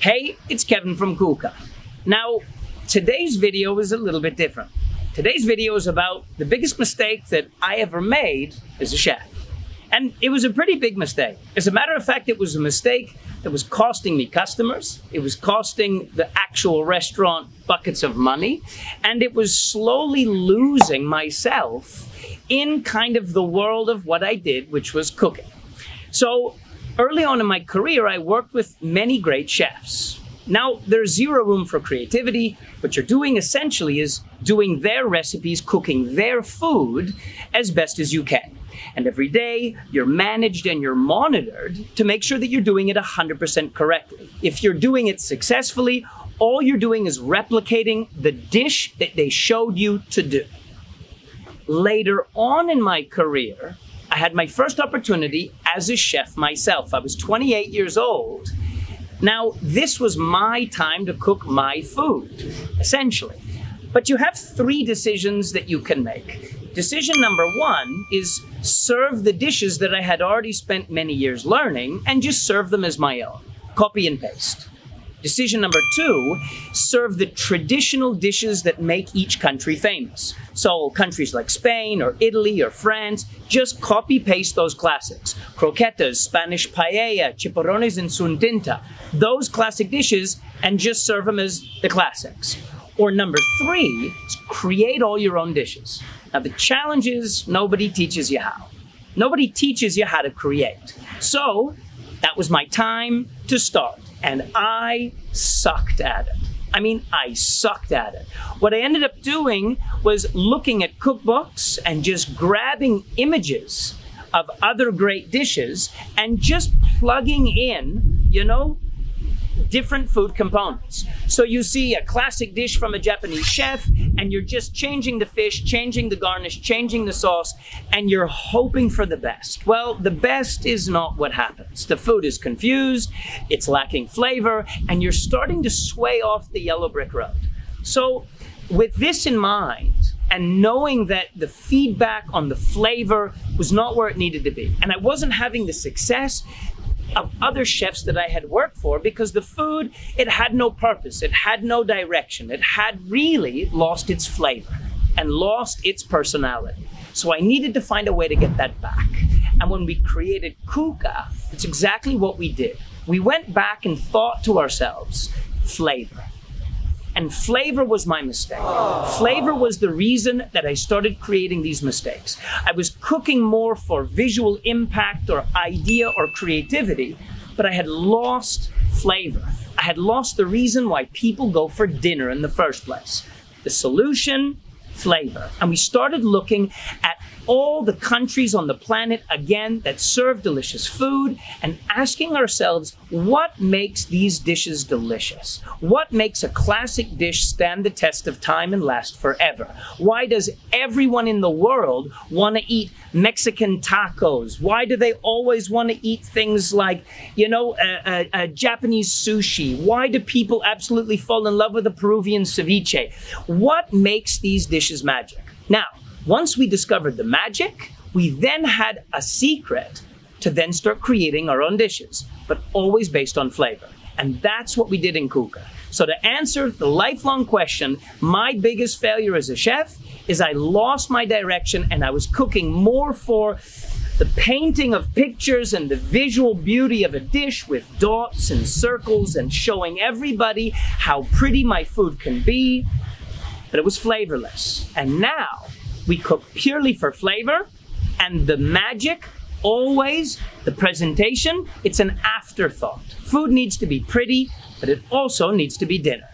Hey, it's Kevin from Cuca. Now, today's video is a little bit different. Today's video is about the biggest mistake that I ever made as a chef. And it was a pretty big mistake. As a matter of fact, it was a mistake that was costing me customers. It was costing the actual restaurant buckets of money. And it was slowly losing myself in kind of the world of what I did, which was cooking. So early on in my career, I worked with many great chefs. Now, there's zero room for creativity. What you're doing essentially is doing their recipes, cooking their food as best as you can. And every day, you're managed and you're monitored to make sure that you're doing it 100% correctly. If you're doing it successfully, all you're doing is replicating the dish that they showed you to do. Later on in my career, I had my first opportunity as a chef myself. I was 28 years old. Now, this was my time to cook my food, essentially. But you have three decisions that you can make. Decision number one is serve the dishes that I had already spent many years learning and just serve them as my own. Copy and paste. Decision number two, serve the traditional dishes that make each country famous. So countries like Spain or Italy or France, just copy paste those classics. Croquetas, Spanish paella, chipollones and suntinta. Those classic dishes and just serve them as the classics. Or number three, is create all your own dishes. Now the challenge is nobody teaches you how. Nobody teaches you how to create. So that was my time to start. And I sucked at it. I mean, I sucked at it. What I ended up doing was looking at cookbooks and just grabbing images of other great dishes and just plugging in, different food components. So you see a classic dish from a Japanese chef and you're just changing the fish, changing the garnish, changing the sauce, and you're hoping for the best. Well, the best is not what happens. The food is confused, it's lacking flavor, and you're starting to sway off the yellow brick road. So with this in mind, and knowing that the feedback on the flavor was not where it needed to be, and I wasn't having the success of other chefs that I had worked for because the food, it had no purpose, it had no direction, it had really lost its flavor and lost its personality. So I needed to find a way to get that back. And when we created Cuca, it's exactly what we did. We went back and thought to ourselves, flavor. And flavor was my mistake. Flavor was the reason that I started creating these mistakes. I was cooking more for visual impact or idea or creativity, but I had lost flavor. I had lost the reason why people go for dinner in the first place. The solution, flavor. And we started looking at all the countries on the planet, again, that serve delicious food and asking ourselves, what makes these dishes delicious? What makes a classic dish stand the test of time and last forever? Why does everyone in the world want to eat Mexican tacos? Why do they always want to eat things like, Japanese sushi? Why do people absolutely fall in love with a Peruvian ceviche? What makes these dishes magic? Now, once we discovered the magic, we then had a secret to then start creating our own dishes, but always based on flavor. And that's what we did in Cuca. So to answer the lifelong question, my biggest failure as a chef is I lost my direction and I was cooking more for the painting of pictures and the visual beauty of a dish with dots and circles and showing everybody how pretty my food can be, but it was flavorless. And now, we cook purely for flavor, and the magic, always, the presentation, it's an afterthought. Food needs to be pretty, but it also needs to be dinner.